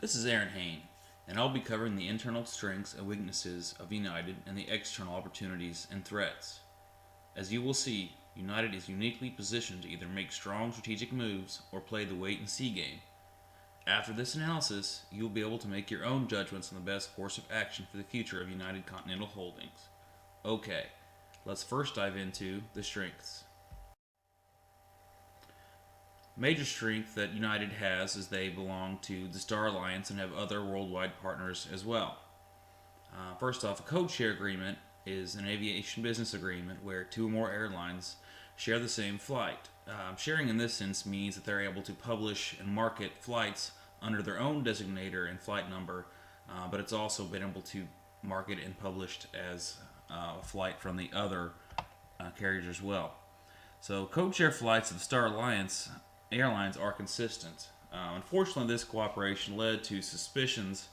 This is Aaron Hain, and I'll be covering the internal strengths and weaknesses of United and the external opportunities and threats. As you will see, United is uniquely positioned to either make strong strategic moves or play the wait-and-see game. After this analysis, you will be able to make your own judgments on the best course of action for the future of United Continental Holdings. Okay, let's first dive into the strengths. Major strength that United has is they belong to the Star Alliance and have other worldwide partners as well. First off, a code share agreement is an aviation business agreement where two or more airlines share the same flight. Sharing in this sense means that they're able to publish and market flights under their own designator and flight number, but it's also been able to market and published as a flight from the other carriers as well. So code share flights of the Star Alliance airlines are consistent. Unfortunately, this cooperation led to suspicions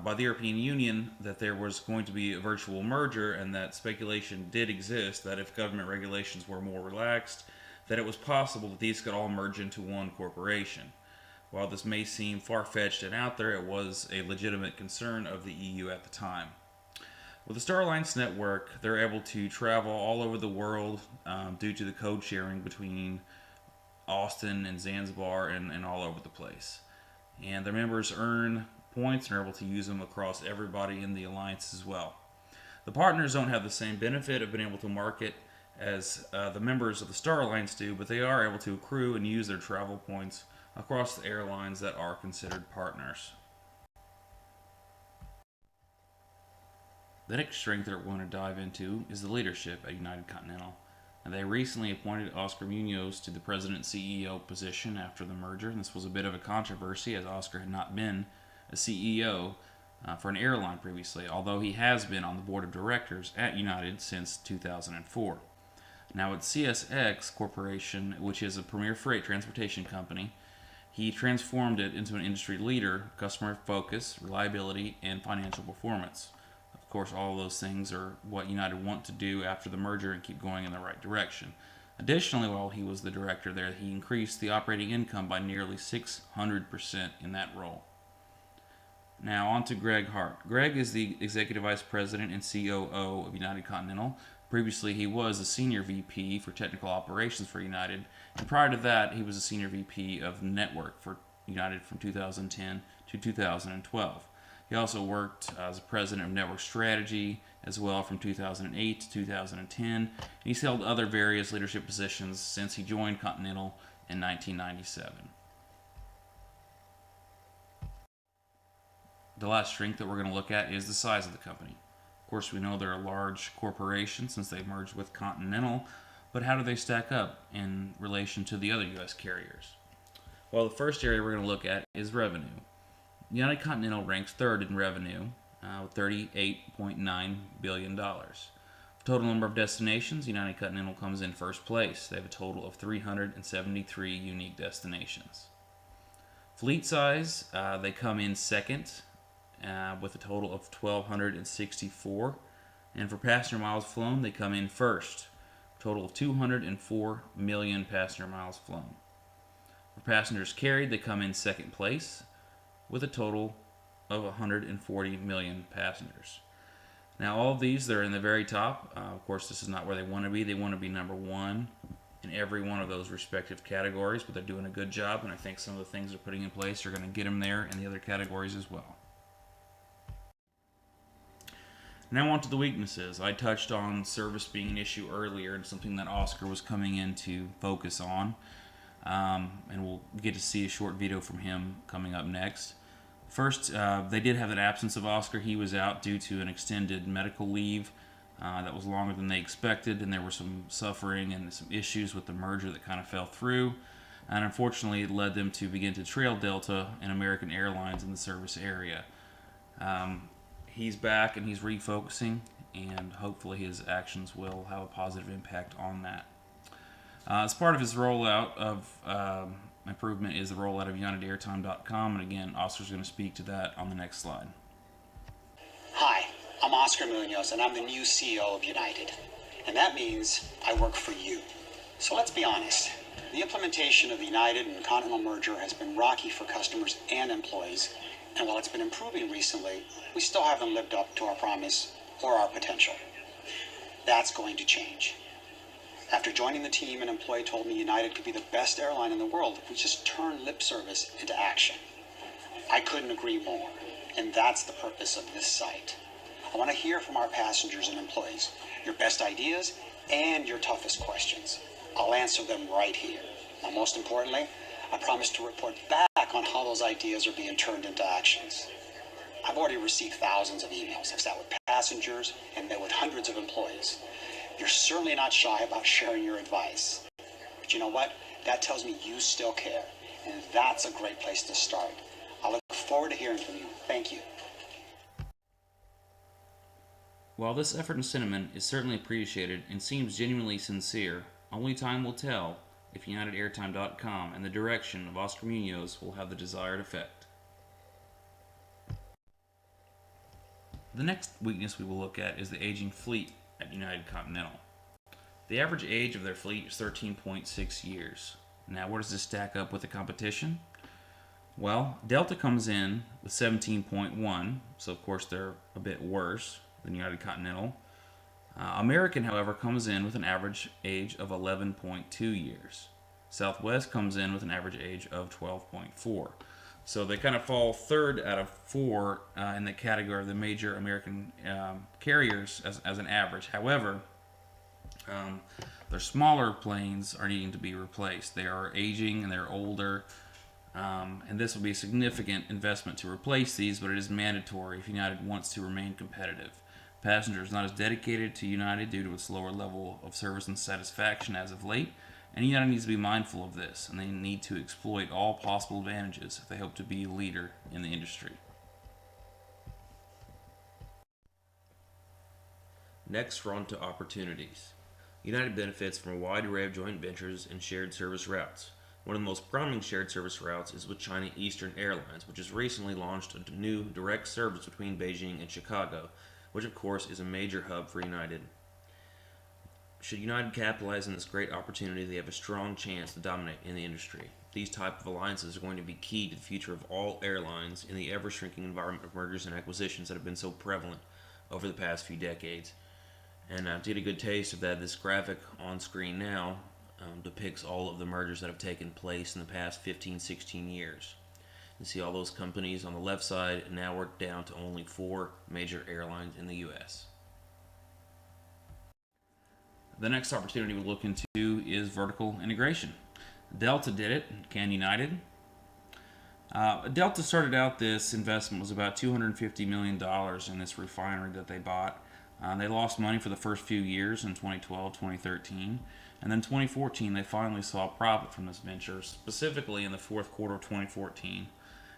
by the European Union that there was going to be a virtual merger, and that speculation did exist that if government regulations were more relaxed, that it was possible that these could all merge into one corporation. While this may seem far-fetched and out there, it was a legitimate concern of the EU at the time. With the Star Alliance network, they're able to travel all over the world due to the code sharing between Austin and Zanzibar and all over the place. And their members earn points and are able to use them across everybody in the alliance as well. The partners don't have the same benefit of being able to market as the members of the Star Alliance do, but they are able to accrue and use their travel points across the airlines that are considered partners. The next strength that we're going to dive into is the leadership at United Continental. And they recently appointed Oscar Munoz to the President and CEO position after the merger. And this was a bit of a controversy, as Oscar had not been a CEO for an airline previously, although he has been on the board of directors at United since 2004. Now at CSX Corporation, which is a premier freight transportation company, he transformed it into an industry leader, customer focus, reliability, and financial performance. Of course, all of those things are what United want to do after the merger and keep going in the right direction. Additionally, while he was the director there, he increased the operating income by nearly 600% in that role. Now on to Greg Hart. Greg is the Executive Vice President and COO of United Continental. Previously, he was a Senior VP for Technical Operations for United, and prior to that, he was a Senior VP of Network for United from 2010 to 2012. He also worked as a president of network strategy as well from 2008 to 2010. And he's held other various leadership positions since he joined Continental in 1997. The last strength that we're going to look at is the size of the company. Of course, we know they're a large corporation since they merged with Continental, but how do they stack up in relation to the other U.S. carriers? Well, the first area we're going to look at is revenue. United Continental ranks third in revenue with $38.9 billion. Total number of destinations, United Continental comes in first place. They have a total of 373 unique destinations. Fleet size, they come in second with a total of 1,264. And for passenger miles flown, they come in first, a total of 204 million passenger miles flown. For passengers carried, they come in second place with a total of 140 million passengers. Now, all of these, they're in the very top. Of course, this is not where they want to be. They want to be number one in every one of those respective categories, but they're doing a good job, and I think some of the things they're putting in place are going to get them there in the other categories as well. Now on to the weaknesses. I touched on service being an issue earlier and something that Oscar was coming in to focus on, and we'll get to see a short video from him coming up next. First, they did have an absence of Oscar. He was out due to an extended medical leave that was longer than they expected, and there were some suffering and some issues with the merger that kind of fell through. And unfortunately, it led them to begin to trail Delta and American Airlines in the service area. He's back and he's refocusing, and hopefully his actions will have a positive impact on that. As part of his rollout of improvement is the rollout of UnitedAirtime.com, and again, Oscar's going to speak to that on the next slide. Hi, I'm Oscar Munoz, and I'm the new CEO of United. And that means I work for you. So let's be honest, The implementation of the United and Continental merger has been rocky for customers and employees, and while it's been improving recently, we still haven't lived up to our promise or our potential. That's going to change. After joining the team, an employee told me United could be the best airline in the world if we just turn lip service into action. I couldn't agree more, and that's the purpose of this site. I want to hear from our passengers and employees, your best ideas and your toughest questions. I'll answer them right here. Now, most importantly, I promise to report back on how those ideas are being turned into actions. I've already received thousands of emails. I've sat with passengers and met with hundreds of employees. You're certainly not shy about sharing your advice. But you know what? That tells me you still care, and that's a great place to start. I look forward to hearing from you. Thank you. While this effort and sentiment is certainly appreciated and seems genuinely sincere, only time will tell if UnitedAirtime.com and the direction of Oscar Munoz will have the desired effect. The next weakness we will look at is the aging fleet at United Continental. The average age of their fleet is 13.6 years. Now, where does this stack up with the competition? Well, Delta comes in with 17.1, so of course they're a bit worse than United Continental. American, however, comes in with an average age of 11.2 years. Southwest comes in with an average age of 12.4. So they kind of fall third out of four in the category of the major American carriers as an average. However, their smaller planes are needing to be replaced. They are aging and they're older. And this will be a significant investment to replace these, but it is mandatory if United wants to remain competitive. Passengers not as dedicated to United due to its lower level of service and satisfaction as of late, and United needs to be mindful of this, and they need to exploit all possible advantages if they hope to be a leader in the industry. Next, we're on to opportunities. United benefits from a wide array of joint ventures and shared service routes. One of the most prominent shared service routes is with China Eastern Airlines, which has recently launched a new direct service between Beijing and Chicago, which of course is a major hub for United. Should United capitalize on this great opportunity, they have a strong chance to dominate in the industry. These type of alliances are going to be key to the future of all airlines in the ever-shrinking environment of mergers and acquisitions that have been so prevalent over the past few decades. And to get a good taste of that, this graphic on screen now depicts all of the mergers that have taken place in the past 15, 16 years. You see all those companies on the left side, and now we're down to only 4 major airlines in the U.S. The next opportunity we look into is vertical integration. Delta did it. Can United? Delta started out this investment was about $250 million in this refinery that they bought. They lost money for the first few years in 2012, 2013. And then 2014, they finally saw profit from this venture, specifically in the fourth quarter of 2014,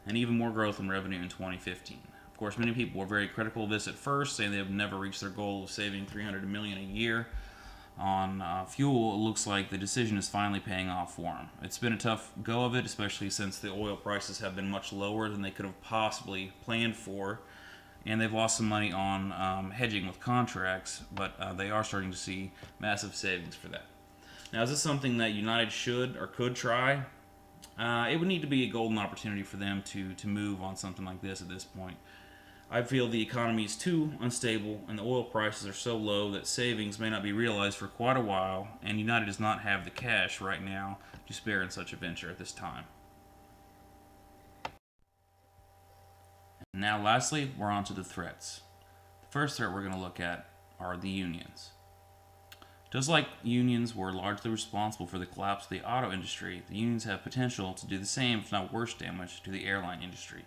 and even more growth in revenue in 2015. Of course, many people were very critical of this at first, saying they have never reached their goal of saving $300 million a year on fuel. It looks like the decision is finally paying off for them. It's been a tough go of it, especially since the oil prices have been much lower than they could have possibly planned for, and they've lost some money on hedging with contracts, but they are starting to see massive savings for that. Now, is this something that United should or could try? It would need to be a golden opportunity for them to move on something like this at this point. I feel the economy is too unstable and the oil prices are so low that savings may not be realized for quite a while, and United does not have the cash right now to spare in such a venture at this time. And now lastly, we're on to the threats. The first threat we're going to look at are the unions. Just like unions were largely responsible for the collapse of the auto industry, the unions have potential to do the same, if not worse, damage to the airline industry.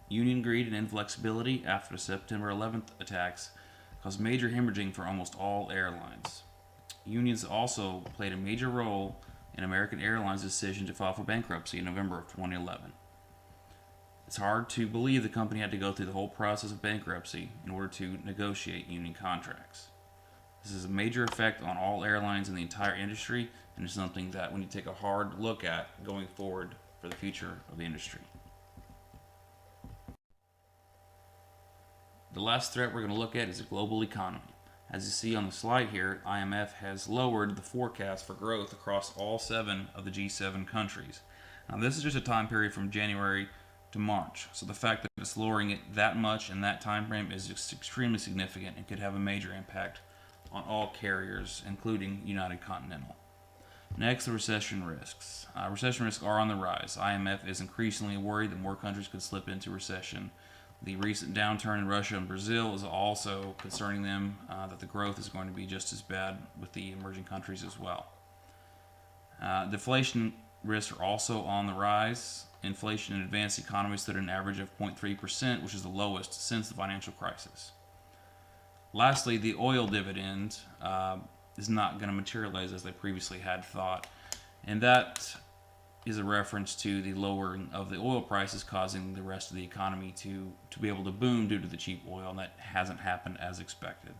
Union greed and inflexibility after the September 11th attacks caused major hemorrhaging for almost all airlines. Unions also played a major role in American Airlines' decision to file for bankruptcy in November of 2011. It's hard to believe the company had to go through the whole process of bankruptcy in order to negotiate union contracts. This is a major effect on all airlines in the entire industry, and it's something that we need to take a hard look at going forward for the future of the industry. The last threat we're going to look at is the global economy. As you see on the slide here, IMF has lowered the forecast for growth across all 7 of the G7 countries. Now, this is just a time period from January to March, so the fact that it's lowering it that much in that time frame is just extremely significant and could have a major impact on all carriers, including United Continental. Next, the recession risks. Recession risks are on the rise. IMF is increasingly worried that more countries could slip into recession. The recent downturn in Russia and Brazil is also concerning them, that the growth is going to be just as bad with the emerging countries as well. Deflation risks are also on the rise. Inflation in advanced economies stood at an average of 0.3%, which is the lowest since the financial crisis. Lastly, the oil dividend is not going to materialize as they previously had thought, and that is a reference to the lowering of the oil prices causing the rest of the economy to be able to boom due to the cheap oil, and that hasn't happened as expected.